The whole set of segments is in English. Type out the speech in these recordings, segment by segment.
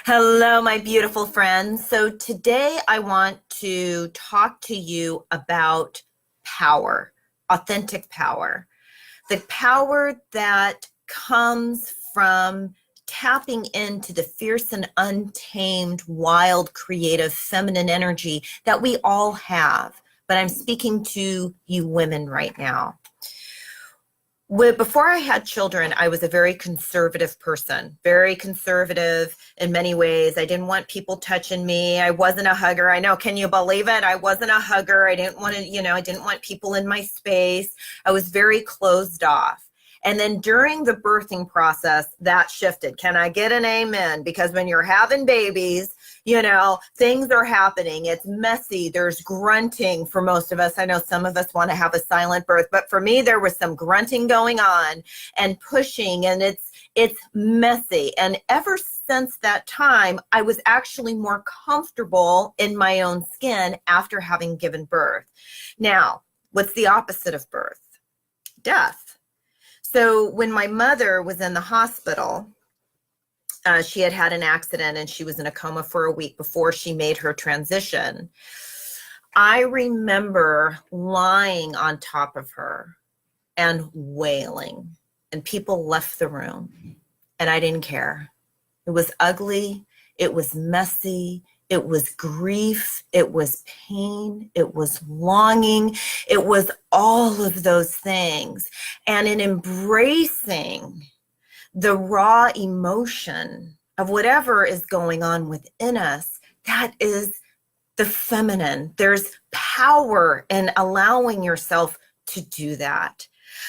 Hello, my beautiful friends. So today I want to talk to you about power, authentic power, the power that comes from tapping into the fierce and untamed, wild, creative, feminine energy that we all have. But I'm speaking to you women right now. Before I had children, I was a very conservative person, very conservative in many ways. I didn't want people touching me. I wasn't a hugger. I know, can you believe it? I wasn't a hugger. I didn't want to, I didn't want people in my space. I was very closed off. And then during the birthing process, that shifted. Can I get an amen? Because when you're having babies, things are happening. It's messy. There's grunting for most of us. I know some of us want to have a silent birth, but for me, there was some grunting going on and pushing, and it's messy. And ever since that time, I was actually more comfortable in my own skin after having given birth. Now, what's the opposite of birth? Death. So when my mother was in the hospital, she had had an accident and she was in a coma for a week before she made her transition. I remember lying on top of her and wailing, and people left the room, and I didn't care. It was ugly. It was messy. It was grief. It was pain. It was longing. It was all of those things. And in embracing the raw emotion of whatever is going on within us, that is the feminine. There's power in allowing yourself to do that.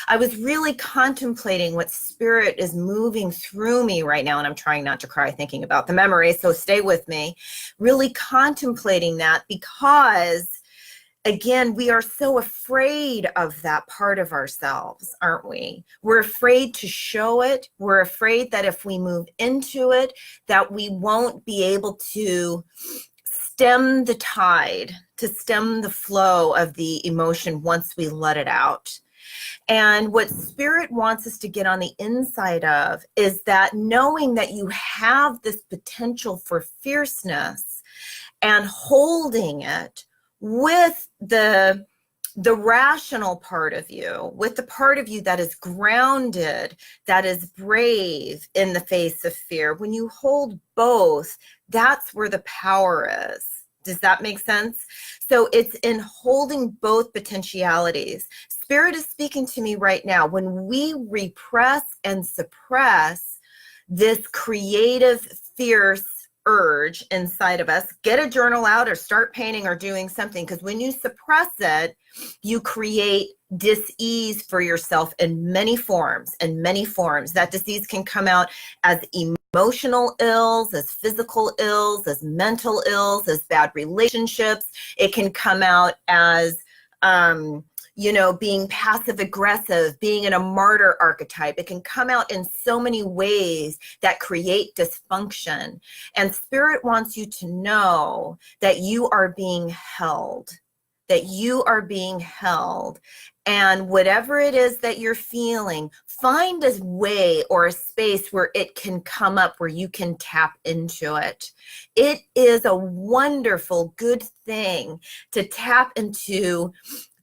I was really contemplating what spirit is moving through me right now, and I'm trying not to cry thinking about the memory, so stay with me. Really contemplating that because, again, we are so afraid of that part of ourselves, aren't we? We're afraid to show it. We're afraid that if we move into it, that we won't be able to stem the tide, to stem the flow of the emotion once we let it out. And what spirit wants us to get on the inside of is that knowing that you have this potential for fierceness and holding it with the rational part of you, with the part of you that is grounded, that is brave in the face of fear. When you hold both, that's where the power is. Does that make sense? So it's in holding both potentialities. Spirit is speaking to me right now. When we repress and suppress this creative, fierce urge inside of us, get a journal out or start painting or doing something, because when you suppress it, you create dis-ease for yourself in many forms. That disease can come out as emotional ills, as physical ills, as mental ills, as bad relationships. It can come out as being passive aggressive, being in a martyr archetype. It can come out in so many ways that create dysfunction. And spirit wants you to know that you are being held, And whatever it is that you're feeling, find a way or a space where it can come up, where you can tap into it. It is a wonderful, good thing to tap into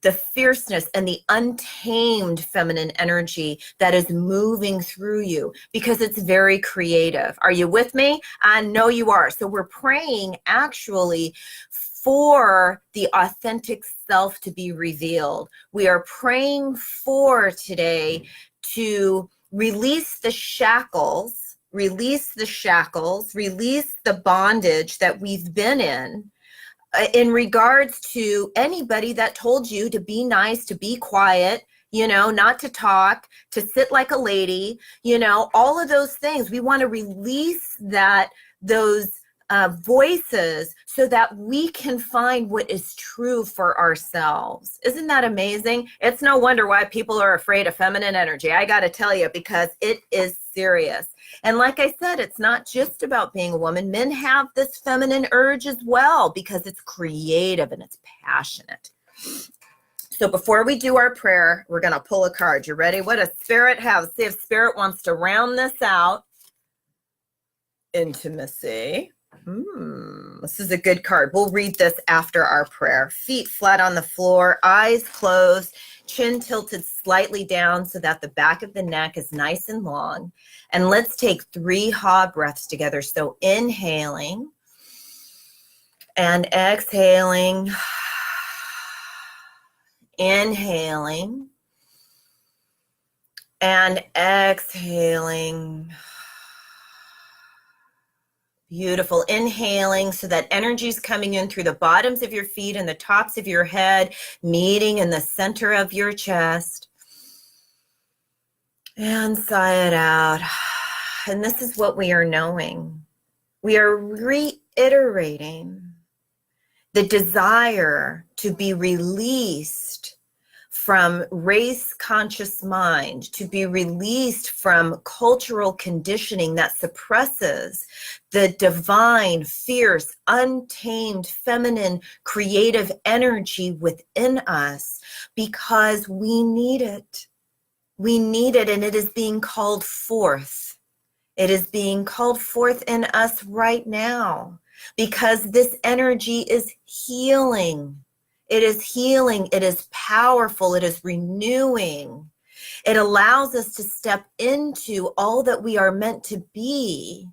the fierceness and the untamed feminine energy that is moving through you, because it's very creative. Are you with me? I know you are. So we're praying actually for the authentic self to be revealed. We are praying for today to release the shackles, release the bondage that we've been in regards to anybody that told you to be nice, to be quiet, not to talk, to sit like a lady, all of those things. We want to release those voices so that we can find what is true for ourselves. Isn't that amazing? It's no wonder why people are afraid of feminine energy. I got to tell you, because it is serious. And like I said, it's not just about being a woman. Men have this feminine urge as well, because it's creative and it's passionate. So before we do our prayer, we're going to pull a card. You ready? What does spirit have? See if spirit wants to round this out. Intimacy. This is a good card. We'll read this after our prayer. Feet flat on the floor, eyes closed, chin tilted slightly down so that the back of the neck is nice and long. And let's take 3 Ha breaths together. So inhaling and exhaling. Inhaling and exhaling. Beautiful. Inhaling so that energy is coming in through the bottoms of your feet and the tops of your head, meeting in the center of your chest. And sigh it out. And this is what we are knowing. We are reiterating the desire to be released from race conscious mind, to be released from cultural conditioning that suppresses the divine, fierce, untamed, feminine, creative energy within us, because we need it. We need it, and it is being called forth. It is being called forth in us right now, because this energy is healing. It is healing. It is powerful. It is renewing. It allows us to step into all that we are meant to be.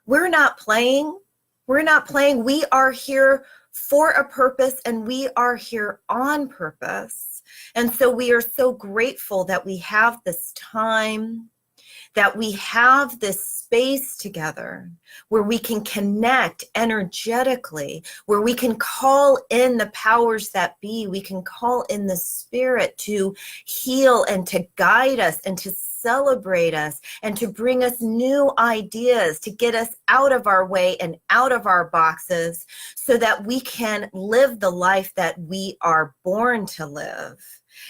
We're not playing. We're not playing. We are here for a purpose, and we are here on purpose. And so we are so grateful that we have this time, that we have this space together where we can connect energetically, where we can call in the powers that be. We can call in the spirit to heal and to guide us and to celebrate us and to bring us new ideas, to get us out of our way and out of our boxes so that we can live the life that we are born to live.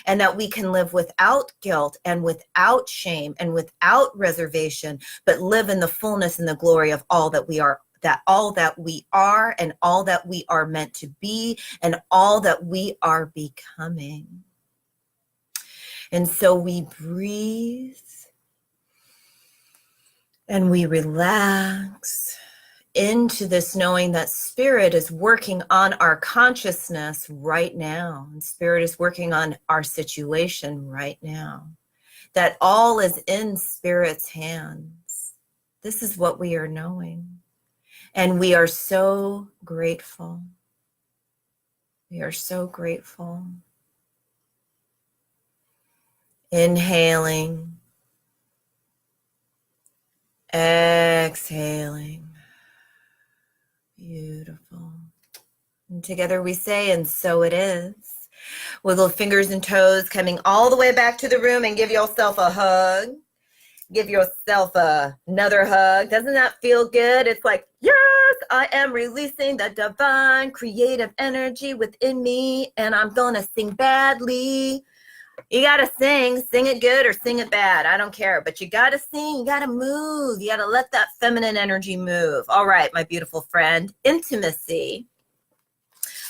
And that we can live without guilt and without shame and without reservation, but live in the fullness and the glory of all that we are, that all that we are and all that we are meant to be and all that we are becoming. And so we breathe and we relax into this knowing that spirit is working on our consciousness right now. And spirit is working on our situation right now. That all is in spirit's hands. This is what we are knowing. And we are so grateful. We are so grateful. Inhaling. Exhaling. Beautiful. And together we say, and so it is. Wiggle fingers and toes coming all the way back to the room, and give yourself a hug. Give yourself another hug. Doesn't that feel good? It's like, yes, I am releasing the divine creative energy within me, and I'm going to sing badly. You got to sing it good or sing it bad. I don't care, but you got to sing, you got to move. You got to let that feminine energy move. All right, my beautiful friend, intimacy.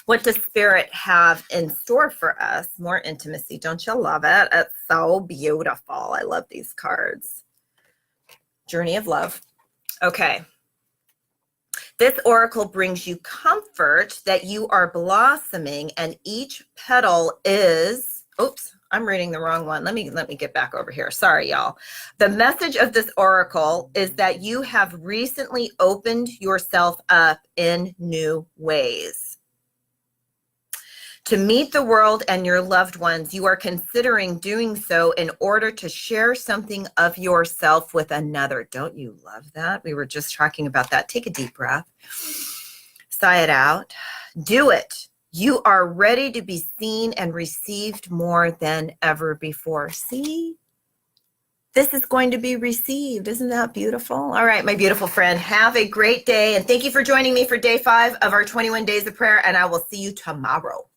What does spirit have in store for us? More intimacy. Don't you love it? It's so beautiful. I love these cards. Journey of love. Okay. This oracle brings you comfort that you are blossoming, and each petal is, oops, I'm reading the wrong one. Let me get back over here. Sorry, y'all. The message of this oracle is that you have recently opened yourself up in new ways. To meet the world and your loved ones, you are considering doing so in order to share something of yourself with another. Don't you love that? We were just talking about that. Take a deep breath. Sigh it out. Do it. You are ready to be seen and received more than ever before. See? This is going to be received. Isn't that beautiful? All right, my beautiful friend, have a great day. And thank you for joining me for day 5 of our 21 days of prayer. And I will see you tomorrow.